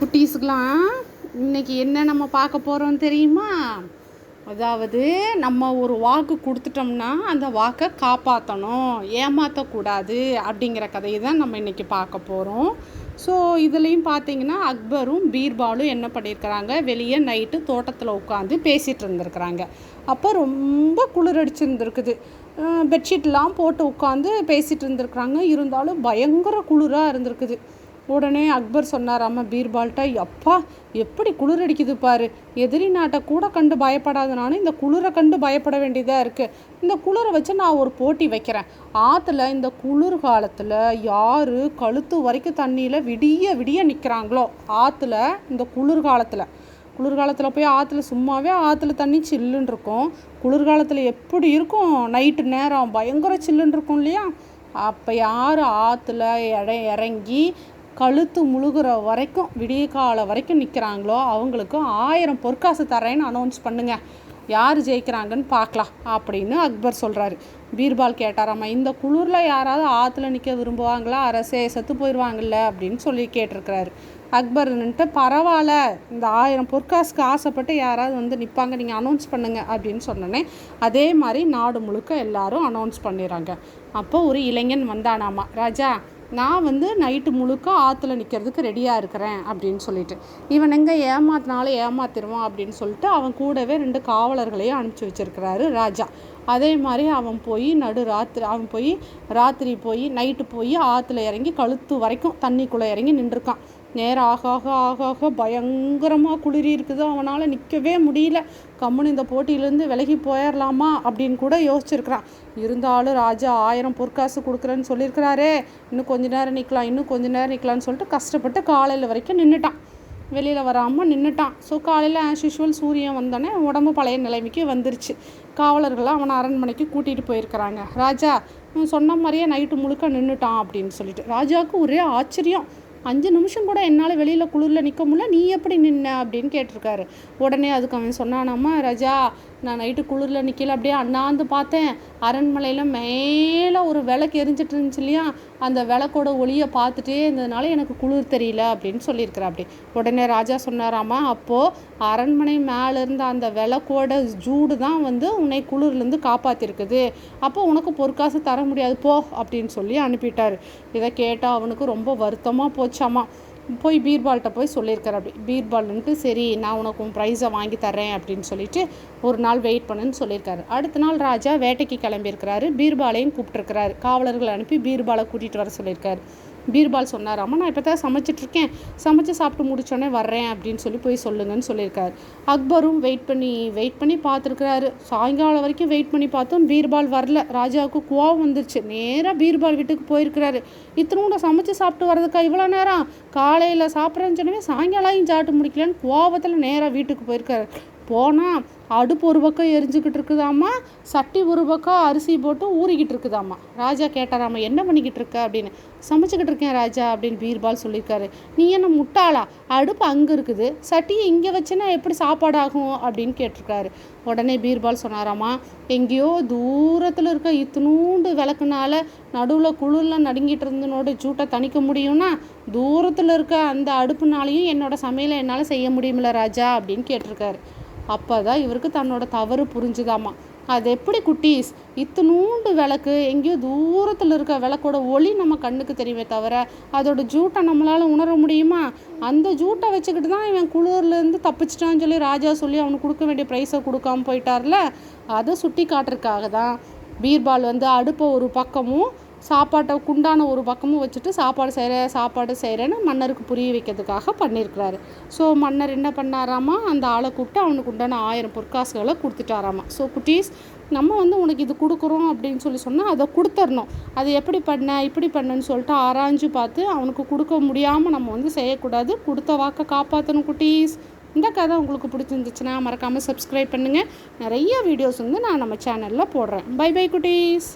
குட்டீஸுக்கெலாம் இன்றைக்கி என்ன நம்ம பார்க்க போகிறோம் தெரியுமா? அதாவது நம்ம ஒரு வாக்கு கொடுத்துட்டோம்னா அந்த வாக்கை காப்பாற்றணும், ஏமாற்றக்கூடாது அப்படிங்கிற கதையை தான் நம்ம இன்றைக்கி பார்க்க போகிறோம். ஸோ இதுலேயும் பார்த்தீங்கன்னா அக்பரும் பீர்பாலும் என்ன பண்ணியிருக்கிறாங்க, வெளியே நைட்டு தோட்டத்தில் உட்காந்து பேசிகிட்டு இருந்திருக்கிறாங்க. அப்போ ரொம்ப குளிர் அடிச்சுருந்துருக்குது. பெட்ஷீட்லாம் போட்டு உட்காந்து பேசிகிட்டு இருந்திருக்கிறாங்க. இருந்தாலும் பயங்கர குளிராக இருந்திருக்குது. உடனே அக்பர் சொன்னாராம்மா பீர்பால்கிட்ட, அப்பா எப்படி குளிர் அடிக்குது பாரு, எதிரி நாட்டை கூட கண்டு பயப்படாத நானும் இந்த குளிரை கண்டு பயப்பட வேண்டியதாக இருக்குது. இந்த குளிரை வச்சு நான் ஒரு போட்டி வைக்கிறேன். ஆற்றுல இந்த குளிர் காலத்தில் யார் கழுத்து வரைக்கும் தண்ணியில் விடிய விடிய நிற்கிறாங்களோ, ஆற்றுல இந்த குளிர்காலத்தில் போய் ஆற்றுல சும்மாவே ஆற்றுல தண்ணி சில்லுன்னு இருக்கும். குளிர்காலத்தில் எப்படி இருக்கும், நைட்டு நேரம் பயங்கர சில்லுன்னு இருக்கும் இல்லையா? அப்போ யார் ஆற்றுல இறங்கி கழுத்து முழுகிற வரைக்கும் விடிய கால வரைக்கும் நிற்கிறாங்களோ அவங்களுக்கு 1000 பொற்காசு தரேன்னு அனௌன்ஸ் பண்ணுங்க, யார் ஜெயிக்கிறாங்கன்னு பார்க்கலாம் அப்படின்னு அக்பர் சொல்கிறாரு. பீர்பால் கேட்டாராம்மா, இந்த குளிரில் யாராவது ஆற்றுல நிற்க விரும்புவாங்களா, அரசே செத்து போயிடுவாங்கல்ல அப்படின்னு சொல்லி கேட்டிருக்கிறாரு. அக்பர் நின்ட்டு, பரவாயில்ல, இந்த 1000 பொற்காசுக்கு ஆசைப்பட்டு யாராவது வந்து நிற்பாங்க, நீங்கள் அனௌன்ஸ் பண்ணுங்க அப்படின்னு சொன்னோன்னே அதே மாதிரி நாடு முழுக்க எல்லாரும் அனௌன்ஸ் பண்ணிடுறாங்க. அப்போ ஒரு இளைஞன் வந்தானாமா, ராஜா நான் வந்து நைட்டு முழுக்க ஆற்றுல நிற்கிறதுக்கு ரெடியாக இருக்கிறேன் அப்படின்னு சொல்லிட்டு, இவன் எங்கே ஏமாத்தினாலும் ஏமாத்திடுவான் அப்படின்னு சொல்லிட்டு அவன் கூடவே 2 காவலர்களையும் அனுப்பிச்சி வச்சிருக்கிறாரு ராஜா. அதே மாதிரி அவன் போய் ராத்திரி போய் நைட்டு போய் ஆற்றுல இறங்கி கழுத்து வரைக்கும் தண்ணிக்குள்ளே இறங்கி நின்றுருக்கான். நேரம் ஆக பயங்கரமாக குளிரி இருக்குது. அவனால் நிற்கவே முடியல. கம்முன்னு இந்த போட்டியிலேருந்து விலகி போயிடலாமா அப்படின்னு கூட யோசிச்சிருக்கிறான். இருந்தாலும் ராஜா 1000 பொற்காசு கொடுக்குறேன்னு சொல்லியிருக்கிறாரே, இன்னும் கொஞ்ச நேரம் நிற்கலான்னு சொல்லிட்டு கஷ்டப்பட்டு காலையில் வரைக்கும் நின்றுட்டான். வெளியில் வராமல் நின்றுட்டான். ஸோ காலையில் ஆஸ் யூஷுவல் சூரியன் வந்தோடனே உடம்பு பழைய நிலைமைக்கு வந்துருச்சு. காவலர்கள்லாம் அவனை அரண்மனைக்கு கூட்டிகிட்டு போயிருக்கிறாங்க. ராஜா சொன்ன மாதிரியே நைட்டு முழுக்க நின்றுட்டான் அப்படின்னு சொல்லிட்டு ராஜாவுக்கு ஒரே ஆச்சரியம். 5 நிமிஷம் கூட என்னால் வெளியில் குளிரில் நிற்க முடியல, நீ எப்படி நின்ன அப்படின்னு கேட்டிருக்காரு. உடனே அதுக்கு அவன் சொன்னானாம்மா, ராஜா நான் நைட்டு குளிரில் நிற்கல, அப்படியே அண்ணாந்து பார்த்தேன், அரண்மனையில் மேலே ஒரு விளக்கு எரிஞ்சிட்டு இருந்துச்சு இல்லையா, அந்த விளக்கோட ஒளியை பார்த்துட்டே இருந்ததுனால எனக்கு குளிர் தெரியல அப்படின்னு சொல்லியிருக்கிறா. அப்படி உடனே ராஜா சொன்னாராம்மா, அப்போது அரண்மனை மேலே இருந்த அந்த விளக்கோட ஜூடு தான் வந்து உன்னை குளிர்லேருந்து காப்பாற்றிருக்குது, அப்போ உனக்கு பொற்காசு தர முடியாது போ அப்படின்னு சொல்லி அனுப்பிட்டார். இதை கேட்டால் அவனுக்கு ரொம்ப வருத்தமாக போச்சாமா. போய் பீர்பால்கிட்ட போய் சொல்லியிருக்காரு. அப்படி பீர்பால்ன்ட்டு, சரி நான் உனக்கு உன் ப்ரைஸை வாங்கி தர்றேன் அப்படின்னு சொல்லிட்டு ஒரு நாள் வெயிட் பண்ணுன்னு சொல்லியிருக்காரு. அடுத்த நாள் ராஜா வேட்டைக்கு கிளம்பியிருக்கிறாரு. பீர்பாலையும் கூப்பிட்டுருக்கிறாரு. காவலர்கள் அனுப்பி பீர்பாலை கூட்டிகிட்டு வர சொல்லியிருக்காரு. பீர்பால் சொன்னாராம்மா, நான் இப்போ தான் சமைச்சிட்ருக்கேன், சமைச்சு சாப்பிட்டு முடிச்சோடனே வர்றேன் அப்படின்னு சொல்லி போய் சொல்லுங்கன்னு சொல்லியிருக்காரு. அக்பரும் வெயிட் பண்ணி பார்த்துருக்குறாரு. சாயங்காலம் வரைக்கும் வெயிட் பண்ணி பார்த்தோம், பீர்பால் வரல. ராஜாவுக்கு கோவம் வந்துருச்சு. நேராக பீர்பால் வீட்டுக்கு போயிருக்கிறாரு. இத்தனோட சமைச்சு சாப்பிட்டு வர்றதுக்கா இவ்வளோ நேரம், காலையில் சாப்பிட்றேன்னு சொன்னவே சாயங்காலம் சாப்பிட்டு முடிக்கலன்னு கோவத்தில் நேராக வீட்டுக்கு போயிருக்காரு. போனால் அடுப்பு ஒரு பக்கம் எரிஞ்சுக்கிட்டு இருக்குதாம்மா, சட்டி ஒரு பக்கம் அரிசி போட்டு ஊறிக்கிட்டு இருக்குதாம்மா. ராஜா கேட்டாராம்மா, என்ன பண்ணிக்கிட்டு இருக்க அப்படின்னு. சமைச்சிக்கிட்டு இருக்கேன் ராஜா அப்படின்னு பீர்பால் சொல்லியிருக்காரு. நீ என்ன முட்டாளா, அடுப்பு அங்கே இருக்குது, சட்டியை இங்கே வச்சுன்னா எப்படி சாப்பாடு ஆகும் அப்படின்னு கேட்டிருக்காரு. உடனே பீர்பால் சொன்னாராம்மா, எங்கேயோ தூரத்தில் இருக்க இத்தினூண்டு விளக்குனால நடுவில் குளிரில் நடுங்கிட்டு இருந்தனோட ஜூட்டை தணிக்க முடியும்னா, தூரத்தில் இருக்க அந்த அடுப்புனாலையும் என்னோடய சமையலை என்னால் செய்ய முடியுமில்ல ராஜா அப்படின்னு கேட்டிருக்காரு. அப்போ தான் இவருக்கு தன்னோட தவறு புரிஞ்சுதாம்மா. அது எப்படி குட்டீஸ், இத்தினூண்டு விளக்கு எங்கேயோ தூரத்தில் இருக்க விளக்கோட ஒளி நம்ம கண்ணுக்கு தெரியுமே தவிர அதோட ஜூட்டை நம்மளால் உணர முடியுமா? அந்த ஜூட்டை வச்சுக்கிட்டு தான் இவன் குளிர்லேருந்து தப்பிச்சிட்டான்னு சொல்லி ராஜா சொல்லி அவனுக்கு கொடுக்க வேண்டிய ப்ரைஸை கொடுக்காம போயிட்டார்ல. அதை சுட்டி காட்டுறதுக்காக தான் பீர்பால் வந்து அடுப்பை ஒரு பக்கமும் சாப்பாட்டை குண்டான ஒரு பக்கமும் வச்சுட்டு சாப்பாடு செய்கிறேன்னு மன்னருக்கு புரிய வைக்கிறதுக்காக பண்ணியிருக்கிறாரு. ஸோ மன்னர் என்ன பண்ணாராமா, அந்த ஆளை கூப்பிட்டு அவனுக்கு உண்டான 1000 பொற்காசுகளை கொடுத்துட்டாராமா. ஸோ குட்டீஸ், நம்ம வந்து உனக்கு இது கொடுக்குறோம் அப்படின்னு சொன்னால் அதை கொடுத்துடணும். அது எப்படி இப்படி பண்ணன்னு சொல்லிட்டு ஆராய்ஞ்சு பார்த்து அவனுக்கு கொடுக்க முடியாமல் நம்ம வந்து செய்யக்கூடாது. கொடுத்த வாக்கை காப்பாற்றணும் குட்டீஸ். இந்த கதை உங்களுக்கு பிடிச்சிருந்துச்சுன்னா மறக்காமல் சப்ஸ்கிரைப் பண்ணுங்கள். நிறைய வீடியோஸ் வந்து நான் நம்ம சேனலில் போடுறேன். பை பை குட்டீஸ்.